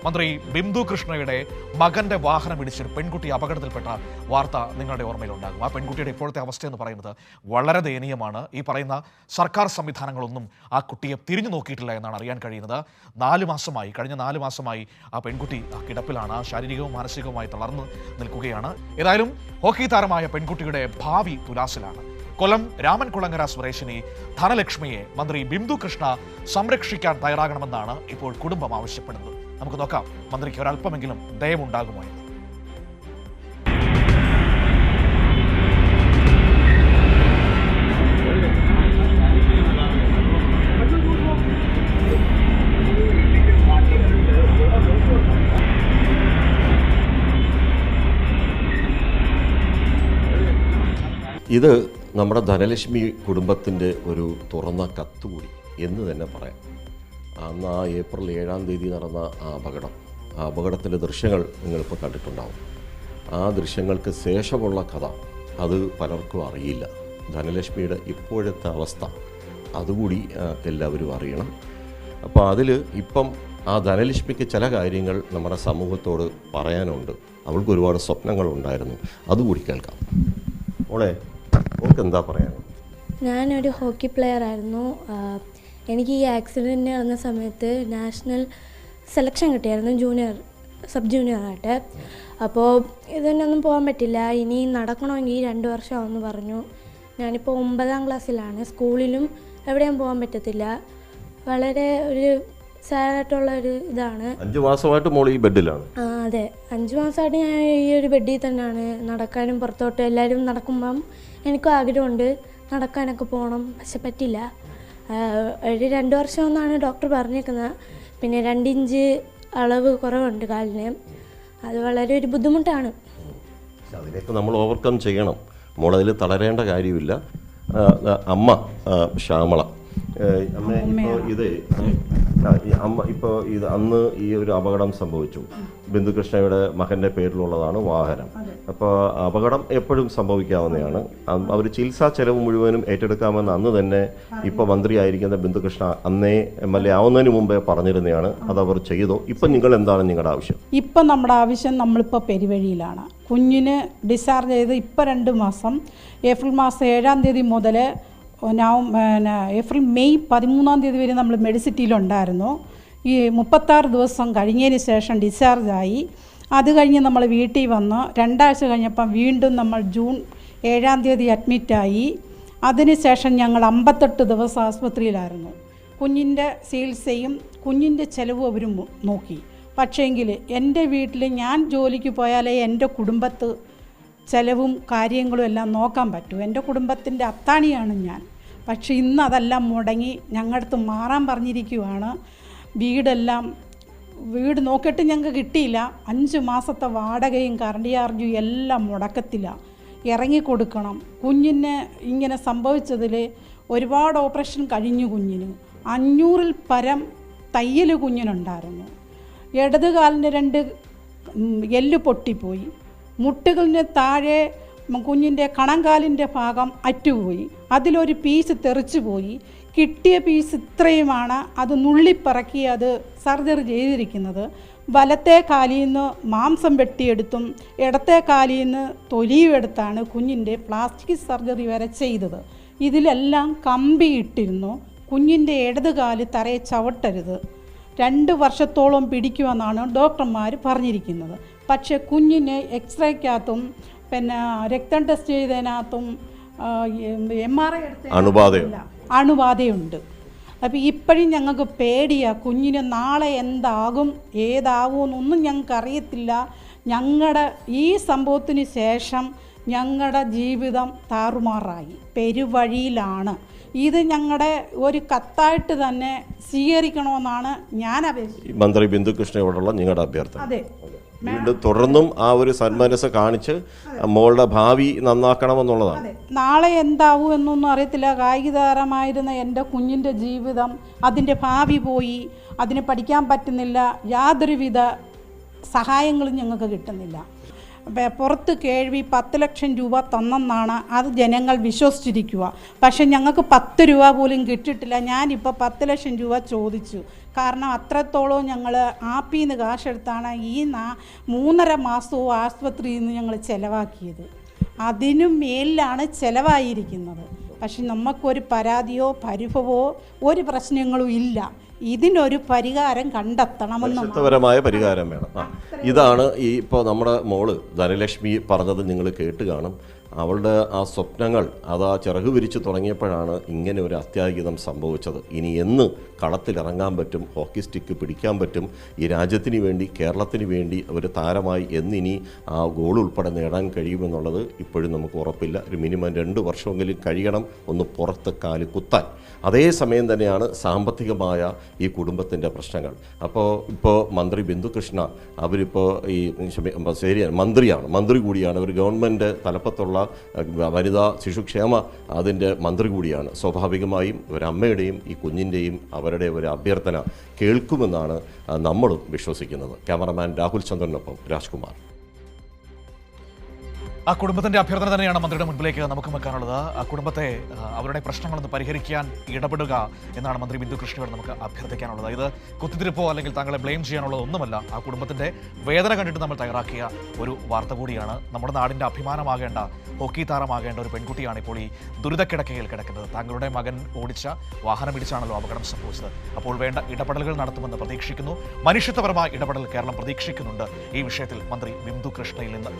മന്ത്രി ബിന്ദു കൃഷ്ണയുടെ മകന്റെ വാഹനം ഇടിച്ചൊരു പെൺകുട്ടി അപകടത്തിൽപ്പെട്ട വാർത്ത നിങ്ങളുടെ ഓർമ്മയിലുണ്ടാകും. ആ പെൺകുട്ടിയുടെ ഇപ്പോഴത്തെ അവസ്ഥ എന്ന് പറയുന്നത് വളരെ ദയനീയമാണ്. ഈ പറയുന്ന സർക്കാർ സംവിധാനങ്ങളൊന്നും ആ കുട്ടിയെ തിരിഞ്ഞു നോക്കിയിട്ടില്ല എന്നാണ് അറിയാൻ കഴിയുന്നത്. കഴിഞ്ഞ 4 മാസമായി ആ പെൺകുട്ടി കിടപ്പിലാണ്. ശാരീരികവും മാനസികവുമായി തളർന്നു നിൽക്കുകയാണ്. ഏതായാലും ഹോക്കി താരമായ പെൺകുട്ടിയുടെ ഭാവി തുലാസിലാണ്. കൊല്ലം രാമൻകുളങ്ങര സ്വദേശിനി ധനലക്ഷ്മിയെ മന്ത്രി ബിന്ദു കൃഷ്ണ സംരക്ഷിക്കാൻ തയ്യാറാകണമെന്നാണ് ഇപ്പോൾ കുടുംബം ആവശ്യപ്പെടുന്നത്. നമുക്ക് നോക്കാം മന്ത്രിക്ക് ഒരല്പമെങ്കിലും ദയവുണ്ടാകുമോ എന്ന്. ഇത് നമ്മുടെ ധനലക്ഷ്മി കുടുംബത്തിൻ്റെ ഒരു തുറന്ന കത്തുകൂടി എന്ന് തന്നെ പറയാം. അന്ന് ആ ഏപ്രിൽ 7-ാം തീയതി നടന്ന ആ അപകടത്തിൻ്റെ ദൃശ്യങ്ങൾ നിങ്ങളിപ്പോൾ കണ്ടിട്ടുണ്ടാവും. ആ ദൃശ്യങ്ങൾക്ക് ശേഷമുള്ള കഥ അത് പലർക്കും അറിയില്ല. ധനലക്ഷ്മിയുടെ ഇപ്പോഴത്തെ അവസ്ഥ അതുകൂടി എല്ലാവരും അറിയണം. അപ്പോൾ അതിൽ ഇപ്പം ആ ധനലക്ഷ്മിക്ക് ചില കാര്യങ്ങൾ നമ്മുടെ സമൂഹത്തോട് പറയാനുണ്ട്. അവൾക്ക് ഒരുപാട് സ്വപ്നങ്ങളുണ്ടായിരുന്നു, അതുകൂടി കേൾക്കാം. മോളെ, ഓൾക്ക് എന്താ പറയാനുള്ളത്? ഞാനൊരു ഹോക്കി പ്ലെയർ ആയിരുന്നു. എനിക്ക് ഈ ആക്സിഡൻറ്റ് നടന്ന സമയത്ത് നാഷണൽ സെലക്ഷൻ കിട്ടിയായിരുന്നു സബ് ജൂനിയറായിട്ട്. അപ്പോൾ ഇതിനൊന്നും പോകാൻ പറ്റില്ല, ഇനി നടക്കണമെങ്കിൽ 2 വർഷമാണെന്ന് പറഞ്ഞു. ഞാനിപ്പോൾ 9ാം ക്ലാസ്സിലാണ്. സ്കൂളിലും എവിടെയും പോകാൻ പറ്റത്തില്ല. വളരെ ഒരു സാഡായിട്ടുള്ള ഒരു ഇതാണ്. 5 മാസമായിട്ട് മോൾ ഈ ബെഡിലാണ്? അതെ, 5 മാസമായിട്ട് ഞാൻ ഈ ഒരു ബെഡിൽ തന്നെയാണ്. നടക്കാനും പുറത്തോട്ട് എല്ലാവരും നടക്കുമ്പം എനിക്കും ആഗ്രഹമുണ്ട് നടക്കാനൊക്കെ പോകണം, പക്ഷെ പറ്റില്ല. ഒരു 2 വർഷമെന്നാണ് ഡോക്ടർ പറഞ്ഞേക്കുന്നത്. പിന്നെ 2 ഇഞ്ച് അളവ് കുറവുണ്ട് കാലിന്. അത് വളരെ ഒരു ബുദ്ധിമുട്ടാണ്. അതിലേക്ക് നമ്മൾ ഓവർകം ചെയ്യണം. മോളതിൽ തളരേണ്ട കാര്യമില്ല. അമ്മ ശ്യാമള, ഇത് അന്ന് ഈ ഒരു അപകടം സംഭവിച്ചു. ബിന്ദുകൃഷ്ണയുടെ മകൻ്റെ പേരിലുള്ളതാണ് വാഹനം. അപ്പോൾ അപകടം എപ്പോഴും സംഭവിക്കാവുന്നതാണ്. അവർ ചികിത്സാ ചെലവ് മുഴുവനും ഏറ്റെടുക്കാമെന്ന് അന്ന് തന്നെ ഇപ്പോൾ മന്ത്രിയായിരിക്കുന്ന ബിന്ദുകൃഷ്ണ അന്നേ MLA ആവുന്നതിന് മുമ്പേ പറഞ്ഞിരുന്നതാണ്. അതവർ ചെയ്തോ? ഇപ്പം നിങ്ങൾ എന്താണ് നിങ്ങളുടെ ആവശ്യം? ഇപ്പം നമ്മുടെ ആവശ്യം, നമ്മളിപ്പോൾ പെരുവഴിയിലാണ്. കുഞ്ഞിന് ഡിസ്ചാർജ് ചെയ്ത് ഇപ്പോൾ 2 മാസം, ഏപ്രിൽ മാസം 7-ാം തീയതി മുതൽ മെയ് 13-ാം തീയതി വരെ നമ്മൾ മെഡിസിറ്റിയിലുണ്ടായിരുന്നു. ഈ 36 ദിവസം കഴിഞ്ഞതിന് ശേഷം ഡിസ്ചാർജായി. അത് കഴിഞ്ഞ് നമ്മൾ വീട്ടിൽ വന്ന് 2 ആഴ്ച കഴിഞ്ഞപ്പം വീണ്ടും നമ്മൾ ജൂൺ 7-ാം തീയതി അഡ്മിറ്റായി. അതിനുശേഷം ഞങ്ങൾ 58 ദിവസം ആസ്പത്രിയിലായിരുന്നു. കുഞ്ഞിൻ്റെ ചികിത്സയും കുഞ്ഞിൻ്റെ ചിലവും അവർ നോക്കി. പക്ഷേങ്കിൽ എൻ്റെ വീട്ടിൽ ഞാൻ ജോലിക്ക് പോയാലേ എൻ്റെ കുടുംബത്ത് ചിലവും കാര്യങ്ങളും എല്ലാം നോക്കാൻ പറ്റൂ. എൻ്റെ കുടുംബത്തിൻ്റെ അത്താണിയാണ് ഞാൻ. പക്ഷേ ഇന്ന് അതെല്ലാം മുടങ്ങി ഞങ്ങളുടെ അടുത്ത് മാറാൻ പറഞ്ഞിരിക്കുവാണ്. വീട് നോക്കിയിട്ട് ഞങ്ങൾക്ക് കിട്ടിയില്ല. 5 മാസത്തെ വാടകയും കറണ്ട് ചാർജും എല്ലാം മുടക്കത്തിലാണ്. ഇറങ്ങിക്കൊടുക്കണം. കുഞ്ഞിനെ ഇങ്ങനെ സംഭവിച്ചതിൽ ഒരുപാട് ഓപ്പറേഷൻ കഴിഞ്ഞു. കുഞ്ഞിന് 500-ൽ പരം തയ്യൽ കുഞ്ഞിനുണ്ടായിരുന്നു. ഇടത് കാലിൻ്റെ 2 എല്ല് പൊട്ടിപ്പോയി. മുട്ടുകളിന് താഴെ കുഞ്ഞിൻ്റെ കണങ്കാലിൻ്റെ ഭാഗം അറ്റുപോയി. അതിലൊരു പീസ് തെറിച്ചു പോയി. കിട്ടിയ പീസ് ഇത്രയുമാണ്. അത് നുള്ളിപ്പറക്കി അത് സർജറി ചെയ്തിരിക്കുന്നത്. വലത്തെ കാലിൽ നിന്ന് മാംസം വെട്ടിയെടുത്തും ഇടത്തെ കാലിൽ നിന്ന് തൊലിയും എടുത്താണ് കുഞ്ഞിൻ്റെ പ്ലാസ്റ്റിക് സർജറി വരെ ചെയ്തത്. ഇതിലെല്ലാം കമ്പി ഇട്ടിരുന്നു. കുഞ്ഞിൻ്റെ ഇടത് കാല് തറയെ ചവിട്ടരുത്. 2 വർഷത്തോളം പിടിക്കുമെന്നാണ് ഡോക്ടർമാർ പറഞ്ഞിരിക്കുന്നത്. പക്ഷേ കുഞ്ഞിന് എക്സ്റേക്കകത്തും പിന്നെ രക്തം ടെസ്റ്റ് ചെയ്തതിനകത്തും MRI എടുത്ത അണുബാധയുണ്ട്. അപ്പോൾ ഇപ്പോഴും ഞങ്ങൾക്ക് പേടിയാണ്. കുഞ്ഞിന് നാളെ എന്താകും ഏതാകുമെന്നൊന്നും ഞങ്ങൾക്ക് അറിയത്തില്ല. ഞങ്ങളുടെ ഈ സംഭവത്തിന് ശേഷം ഞങ്ങളുടെ ജീവിതം താറുമാറായി, പെരുവഴിയിലാണ്. ഇത് ഞങ്ങളുടെ ഒരു കത്തായിട്ട് തന്നെ സ്വീകരിക്കണമെന്നാണ് ഞാൻ അപേക്ഷിക്കുന്നത്. മന്ത്രി ബിന്ദുകൃഷ്ണയോടുള്ള നിങ്ങളുടെ അഭ്യർത്ഥന. അതെ, വീണ്ടും തുടർന്നും ആ ഒരു സന്മനസ് കാണിച്ച് മോളുടെ ഭാവി നന്നാക്കണമെന്നുള്ളതാണ്. നാളെ എന്താവും എന്നൊന്നും അറിയത്തില്ല. കായിക താരമായിരുന്ന എൻ്റെ കുഞ്ഞിൻ്റെ ജീവിതം, അതിൻ്റെ ഭാവി പോയി. അതിന് പഠിക്കാൻ പറ്റുന്നില്ല. യാതൊരുവിധ സഹായങ്ങളും ഞങ്ങൾക്ക് കിട്ടുന്നില്ല. പുറത്ത് കേൾവി 10 ലക്ഷം രൂപ തന്നെന്നാണ് അത് ജനങ്ങൾ വിശ്വസിച്ചിരിക്കുക. പക്ഷെ ഞങ്ങൾക്ക് 10 രൂപ പോലും കിട്ടിയിട്ടില്ല. ഞാനിപ്പോൾ 10 ലക്ഷം രൂപ ചോദിച്ചു, കാരണം അത്രത്തോളം ഞങ്ങൾ ആപ്പിൽ നിന്ന് കാശെടുത്താണ് ഈ 3.5 മാസവും ആശുപത്രിയിൽ നിന്ന് ഞങ്ങൾ ചിലവാക്കിയത്. അതിനും മേലിലാണ് ചിലവായിരിക്കുന്നത്. പക്ഷെ നമുക്കൊരു പരാതിയോ പരിഭവമോ ഒരു പ്രശ്നങ്ങളും ഇല്ല. ഇതിനൊരു പരിഹാരം കണ്ടെത്തണമെന്ന് മനുഷ്യത്വപരമായ പരിഹാരം വേണം. ഇതാണ് ഈ ഇപ്പോൾ നമ്മുടെ മോള് ധനലക്ഷ്മി പറഞ്ഞത് നിങ്ങൾ കേട്ട് കാണും. അവളുടെ ആ സ്വപ്നങ്ങൾ അതാ ചിറകു വിരിച്ചു തുടങ്ങിയപ്പോഴാണ് ഇങ്ങനെ ഒരു അത്യാഹിതം സംഭവിച്ചത്. ഇനി എന്ന് കളത്തിലിറങ്ങാൻ പറ്റും, ഹോക്കി സ്റ്റിക്ക് പിടിക്കാൻ പറ്റും, ഈ രാജ്യത്തിന് വേണ്ടി കേരളത്തിന് വേണ്ടി ഒരു താരമായി എന്നിനി ആ ഗോൾ ഉൾപ്പെടെ നേടാൻ കഴിയുമെന്നുള്ളത് ഇപ്പോഴും നമുക്ക് ഉറപ്പില്ല. ഒരു മിനിമം 2 വർഷമെങ്കിലും കഴിയണം ഒന്ന് പുറത്ത് കാല് കുത്താൻ. അതേസമയം തന്നെയാണ് സാമ്പത്തികമായ ഈ കുടുംബത്തിൻ്റെ പ്രശ്നങ്ങൾ. ഇപ്പോൾ മന്ത്രി ബിന്ദുകൃഷ്ണ അവരിപ്പോൾ ഈ ശരിയാണ് മന്ത്രി കൂടിയാണ്. അവർ ഗവൺമെൻറ് തലപ്പത്തുള്ള വനിതാ ശിശുക്ഷേമ അതിൻ്റെ മന്ത്രി കൂടിയാണ്. സ്വാഭാവികമായും ഒരമ്മയുടെയും ഈ കുഞ്ഞിൻ്റെയും അവരുടെ ഒരു അഭ്യർത്ഥന കേൾക്കുമെന്നാണ് നമ്മളും വിശ്വസിക്കുന്നത്. ക്യാമറമാൻ രാഹുൽ ചന്ദ്രനൊപ്പം രാജ്കുമാർ. ആ കുടുംബത്തിന്റെ അഭ്യർത്ഥന തന്നെയാണ് മന്ത്രിയുടെ മുൻപിലേക്ക് നമുക്ക് വെക്കാനുള്ളത്. ആ കുടുംബത്തെ അവരുടെ പ്രശ്നങ്ങളൊന്ന് പരിഹരിക്കാൻ ഇടപെടുക എന്നാണ് മന്ത്രി ബിന്ദുകൃഷ്ണയോട് നമുക്ക് അഭ്യർത്ഥിക്കാനുള്ളത്. ഇത് കുത്തിത്തിരിപ്പോ അല്ലെങ്കിൽ താങ്കളെ ബ്ലെയിം ചെയ്യാനുള്ളതൊന്നുമല്ല. ആ കുടുംബത്തിന്റെ വേദന കണ്ടിട്ട് നമ്മൾ തയ്യാറാക്കിയ ഒരു വാർത്ത കൂടിയാണ്. നമ്മുടെ നാടിന്റെ അഭിമാനമാകേണ്ട, ഹോക്കി താരമാകേണ്ട ഒരു പെൺകുട്ടിയാണ് ഇപ്പോൾ ഈ ദുരിതക്കിടക്കയിൽ കിടക്കുന്നത്. താങ്കളുടെ മകൻ ഓടിച്ച വാഹനമിടിച്ചാണല്ലോ അപകടം സംഭവിച്ചത്. അപ്പോൾ വേണ്ട ഇടപെടലുകൾ നടത്തുമെന്ന് പ്രതീക്ഷിക്കുന്നു. മനുഷ്യത്വപരമായ ഇടപെടൽ കേരളം പ്രതീക്ഷിക്കുന്നുണ്ട് ഈ വിഷയത്തിൽ മന്ത്രി ബിന്ദുകൃഷ്ണയിൽ നിന്ന്.